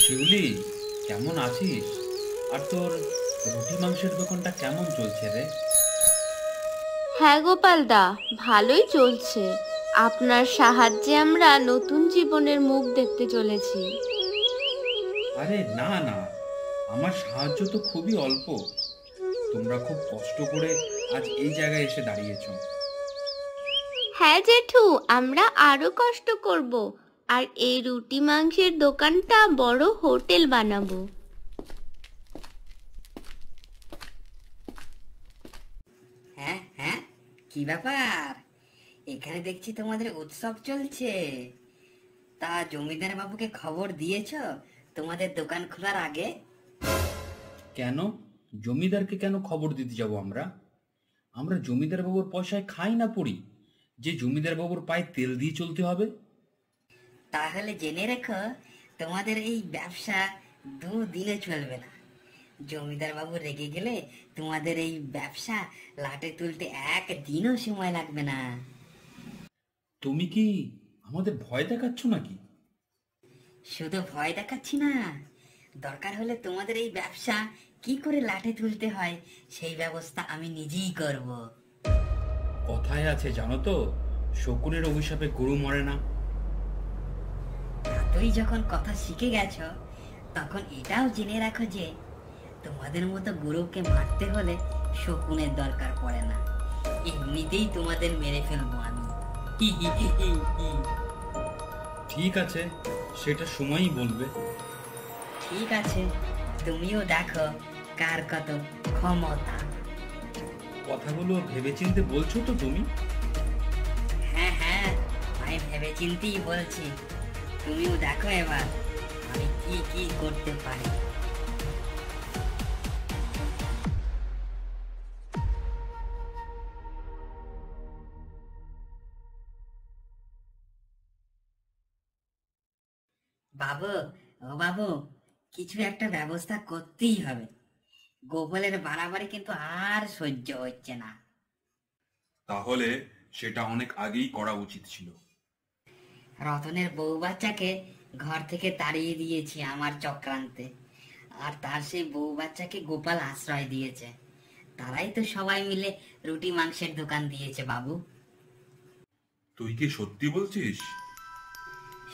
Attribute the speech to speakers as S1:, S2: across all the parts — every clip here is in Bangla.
S1: শিউলি, কেমন আছিস? আর তোর রুটি মাংসের দোকানটা কেমন চলছে রে?
S2: হ্যাঁ গোপাল দা, ভালোই চলছে। আপনার সাহায্যে আমরা নতুন জীবনের মুখ দেখতে চলেছি।
S1: আরে না না, আমার সাহায্য তো খুবই অল্প। তোমরা খুব কষ্ট করে আজ এই জায়গায় এসে দাঁড়িয়েছো।
S2: হ্যাঁ জেঠু, আমরা আরো কষ্ট করব, আর এই রুটি মাংসের দোকানটা বড় হোটেল বানাবো।
S3: হ্যাঁ হ্যাঁ, কি ব্যাপার? এখানে দেখছি তোমাদের উৎসব চলছে। তা জমিদার বাবুকে খবর দিয়েছো তোমাদের দোকান খোলার আগে?
S1: কেন? জমিদারকে কেন খবর দিতে যাব আমরা? আমরা জমিদার বাবুর পয়সায় খাই না পড়ি যে জমিদার বাবুর পায়ে তেল দিয়ে চলতে হবে?
S3: তাহলে জেনে রেখো, তোমাদের এই ব্যবসা দুদিনে চলবে না। জমিদার বাবু রেগে গেলে তোমাদের এই ব্যবসা লাটে তুলতে একদিনও সময় লাগবে না।
S1: তুমি কি আমাদের ভয় দেখাচ্ছ নাকি?
S3: শুধু ভয় দেখাচ্ছি না, দরকার হলে তোমাদের এই ব্যবসা কি করে লাটে তুলতে হয় সেই ব্যবস্থা আমি নিজেই করব।
S1: কথায় আছে জানো তো, শকুনের অভিশাপে গরু মরে না।
S3: তুই যখন কথা শিখে গেছ, তখন এটাও জেনে রাখো যে তোমাদের মতো গরুকে মারতে হলে শকুনের দরকার পড়ে না। এমনিতেই তোমাদের মেরে ফেলবো আমি। হি হি হি হি হি।
S1: ঠিক আছে, সেটা সময়ই বলবে।
S3: ঠিক আছে, তুমিও দেখো কার কত ক্ষমতা।
S1: কথাগুলো ভেবেচিন্তে বলছো তো তুমি?
S3: হ্যাঁ হ্যাঁ, আমি ভেবে চিন্তেই বলছি। তুমিও দেখো এবার আমি কি কি করতে পারি। বাবু, ও বাবু, কিছু একটা ব্যবস্থা করতেই হবে। গোপালের বাড়াবাড়ি কিন্তু আর সহ্য হচ্ছে না।
S1: তাহলে সেটা অনেক আগেই করা উচিত ছিল।
S3: রতনের বউ বাচ্চাকে ঘর থেকে তাড়িয়ে দিয়েছি আমার চক্রান্তে, আর তার সেই বউ বাচ্চাকে গোপাল আশ্রয় দিয়েছে। তারাই তো সবাই মিলে রুটি মাংসের দোকান দিয়েছে বাবু।
S1: তুই কি সত্যি বলছিস?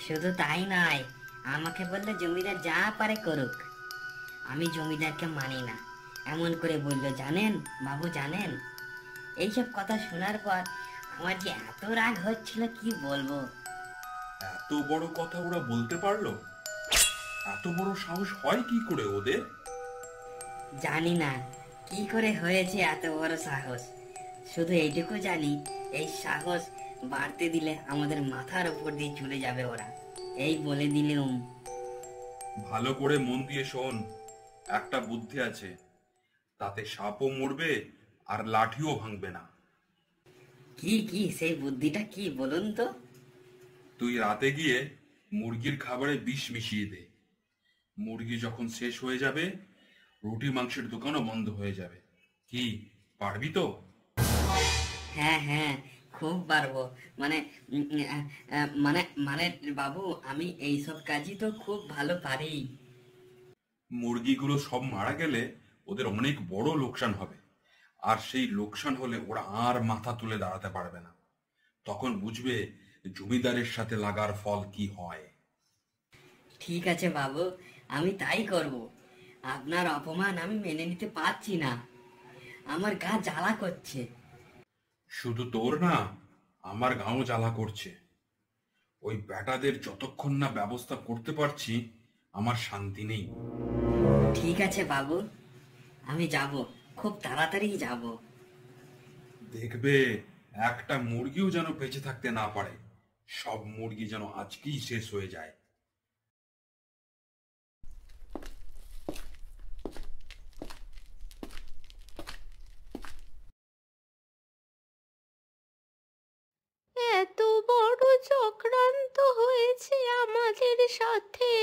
S3: শুধু তাই নয়, আমাকে বললে জমিদার যা পারে করুক। আমি জমিদারকে মানি না এমন করে বলল, জানেন বাবু জানেন। এইসব কথা শোনার পর আমার যে এত রাগ হচ্ছিল কি বলবো।
S1: এত বড় কথা ওরা বলতে পারলো? এত বড় সাহস হয় কি করে ওদের?
S3: জানি না কি করে হয়েছে এত বড় সাহস। শুধু এইটুকু জানি, এই সাহস বাড়তে দিলে আমাদের মাথার উপর দিয়ে চলে যাবে ওরা। এই বলে দিলুম।
S1: ভালো করে মন দিয়ে শোন, একটা বুদ্ধি আছে। তাতে সাপও মরবে আর লাঠিও ভাঙবে না।
S3: কি কি সেই বুদ্ধিটা কি বলুন তো?
S1: তুই রাতে গিয়ে মুরগির খাবারে বিষ মিশিয়ে দে। মুরগি যখন শেষ হয়ে যাবে, রুটি মাংসের দোকানও বন্ধ হয়ে যাবে। কি, পারবি তো?
S3: হ্যাঁ হ্যাঁ, খুব পারবো। মানে মানে মানে বাবু, আমি এইসব কাজই তো খুব ভালো পারি।
S1: মুরগিগুলো সব মারা গেলে ওদের অনেক বড় লোকসান হবে। আর সেই লোকসান হলে ওরা আর মাথা তুলে দাঁড়াতে পারবে না। তখন বুঝবে জমিদারের সাথে লাগার ফল কি হয়।
S3: ঠিক আছে বাবু, আমি তাই করব। আপনার অপমান আমি মেনে নিতে পারছি না, আমার গা জ্বালা করছে।
S1: শুধু তোর না, আমার গাঁও জ্বালা করছে। ওই বেটাদের যতক্ষণ না ব্যবস্থা করতে পারছি, আমার শান্তি নেই।
S3: ঠিক আছে বাবু, আমি যাব, খুব তাড়াতাড়ি যাব।
S1: দেখবে, একটা মুরগিও যেন বেঁচে থাকতে না পারে। সব মুরগি যেন আজকেই শেষ হয়ে যায়।
S2: এত বড় চক্রান্ত হয়েছে আমাদের সাথে।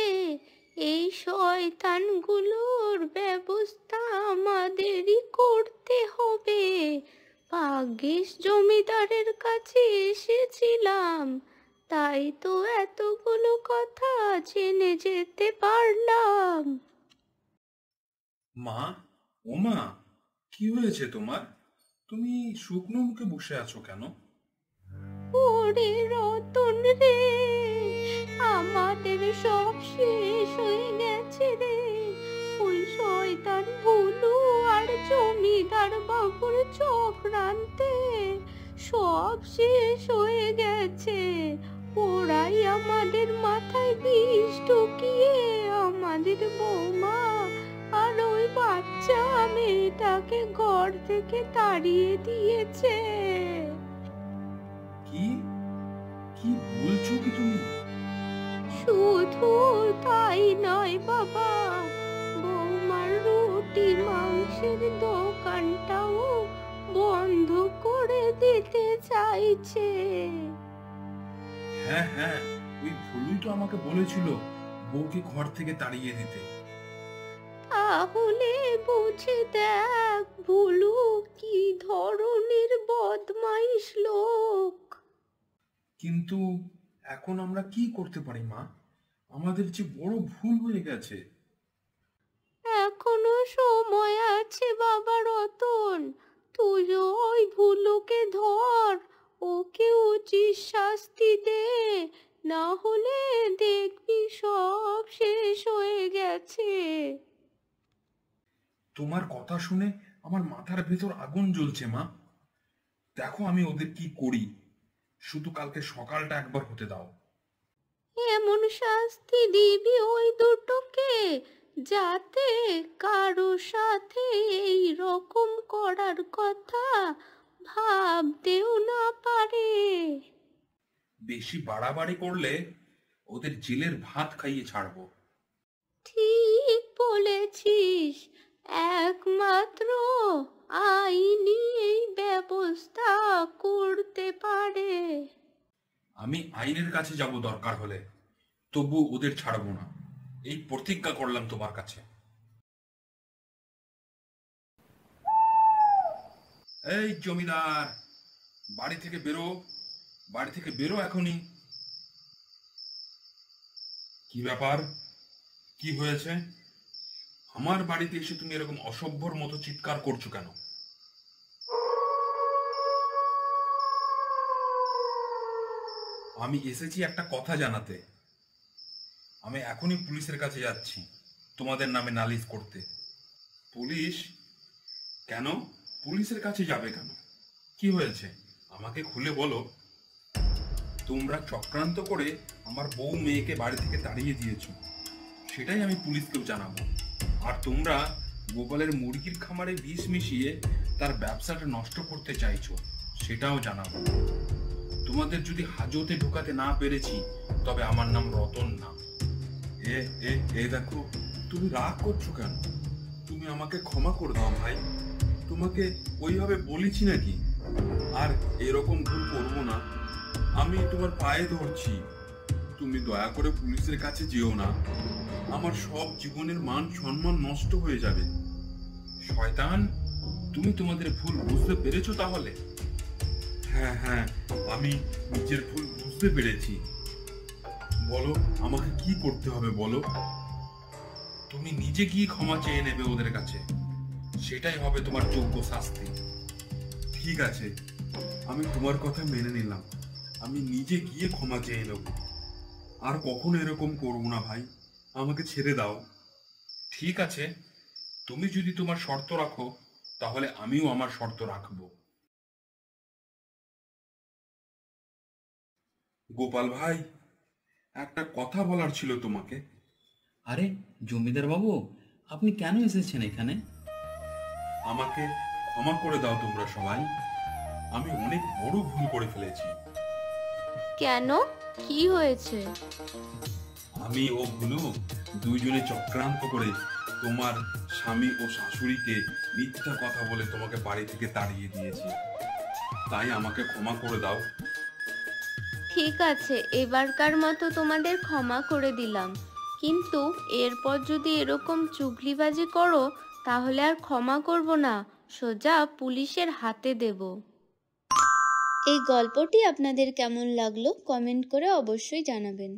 S2: এই শয়তানগুলোর ব্যবস্থা আমাদেরই করতে হবে। ভাগ্যিস জমিদারের কাছে এসেছিলাম, তাই তো এতগুলো কথা জেনে যেতে পারলাম।
S1: মা, ও মা, কি হয়েছে তোমার? তুমি শুকনো মুখে বসে আছো কেন?
S2: ওরে রতন রে, আমাদের সব শেষ হয়ে গেছে রে। ওই শয়তান ভুলু আর জমিদার বাবুর চক্রান্তে সব শেষ হয়ে গেছে। ওরাই আমাদের মাথায় বিষ ঢুকিয়ে আমাদের বৌমা আর ওই বাচ্চা মেয়েটাকে ঘর থেকে তাড়িয়ে দিয়েছে।
S1: কি কি বলছো কি তুমি?
S2: শুধু তাই নয় বাবা, বৌমার রুটি মাংসের দোকানটাও বন্ধ করে দিতে চাইছে।
S1: হ্যাঁ হ্যাঁ, ওই ভুলুই তো আমাকে বলেছিল বউকে ঘর থেকে তাড়িয়ে দিতে।
S2: তাহলে বুঝে দেখ ভুলু কি ধরনের বদমাইশ লোক।
S1: কিন্তু এখন আমরা কি করতে পারি মা? আমাদের যে বড় ভুল হয়ে গেছে।
S2: এখনো সময় আছে বাবা রতন, তুইও ওই ভুলুকে ধর, ওকে উচিত শাস্তি দে, না হলে দেখবি সব শেষ হয়ে গেছে।
S1: তোমার কথা শুনে আমার মাথার ভেতর আগুন জ্বলছে মা। দেখো আমি ওদের কি করি, শুধু কালকে সকালটা একবার হতে দাও।
S2: এমন শাস্তি দিবি ওই দুটোকে যাতে কারো সাথে এই রকম করার কথা ভাবতেও না পারে।
S1: বেশি বাড়াবাড়ি করলে ওদের জেলের ভাত খাইয়ে ছাড়বো।
S2: ঠিক বলেছিস, একমাত্র আইনি এই ব্যবস্থা করতে পারে।
S1: আমি আইনের কাছে যাব দরকার হলে, তবু ওদের ছাড়বো না, এই প্রতিজ্ঞা করলাম তোমার কাছে। এই জমিদার, বাড়ি থেকে বেরো, বাড়ি থেকে বেরো এখনই। কি ব্যাপার? কি হয়েছে? আমার বাড়িতে এসে তুমি এরকম অসভ্যর মতো চিৎকার করছো কেন? আমি এসেছি একটা কথা জানাতে। আমি এখনই পুলিশের কাছে যাচ্ছি তোমাদের নামে নালিশ করতে। পুলিশ? কেন পুলিশের কাছে যাবে কেন? কি হয়েছে আমাকে খুলে বলো। তোমরা চক্রান্ত করে আমার বউ মেয়েকে বাড়ি থেকে তাড়িয়ে দিয়েছো, সেটাই আমি পুলিশকেও জানাবো। আর তোমরা গোপালের মুরগির খামারে বিষ মিশিয়ে তার ব্যবসাটা নষ্ট করতে চাইছো, সেটাও জানাবো। তোমাদের যদি হাজতে ঢোকাতে না পেরেছি, তবে আমার নাম রতন না। এ এ এ দেখো, তুমি রাগ করছো কেন? তুমি আমাকে ক্ষমা করে দাও ভাই, তোমাকে ওইভাবে বলেছি নাকি? আর এরকম ভুল করবো না, আমি তোমার পায়ে ধরছি। তুমি দয়া করে পুলিশের কাছে যেও না, আমার সব জীবনের মান সম্মান নষ্ট হয়ে যাবে। শয়তান, তুমি তোমাদের ভুল বুঝতে পেরেছো তাহলে? হ্যাঁ হ্যাঁ, আমি নিজের ভুল বুঝতে পেরেছি। বলো আমাকে কি করতে হবে বলো। তুমি নিজে গিয়ে ক্ষমা চেয়ে নেবে ওদের কাছে, সেটাই হবে তোমার যোগ্য শাস্তি। ঠিক আছে, আমি তোমার কথা মেনে নিলাম, আমি নিজে গিয়ে ক্ষমা চেয়ে নেব। আর কখনো এরকম করবো না ভাই, আমাকে ছেড়ে দাও। ঠিক আছে, তুমি যদি তোমার শর্ত রাখো, তাহলে আমিও আমার শর্ত রাখবো। গোপাল ভাই, একটা কথা বলার ছিল তোমাকে।
S4: আরে জমিদার বাবু, আপনি কেন এসেছেন এখানে?
S1: আমাকে ক্ষমা করে দাও তোমরা সবাই, আমি অনেক বড় ভুল করে ফেলেছি।
S2: কেন, কি হয়েছে?
S1: আমি ও ভুলু দুইজনে চক্রান্ত করে তোমার স্বামী ও শাশুড়িকে মিথ্যা কথা বলে তোমাকে বাড়ি থেকে তাড়িয়ে দিয়েছি, তাই আমাকে ক্ষমা করে দাও।
S2: ঠিক আছে, এবারকার মতো তোমাদের ক্ষমা করে দিলাম, কিন্তু এরপর যদি এরকম চুগলিবাজি করো তাহলে আর ক্ষমা করব না, সোজা পুলিশের হাতে দেব।
S5: এই গল্পটি আপনাদের কেমন লাগলো কমেন্ট করে অবশ্যই জানাবেন।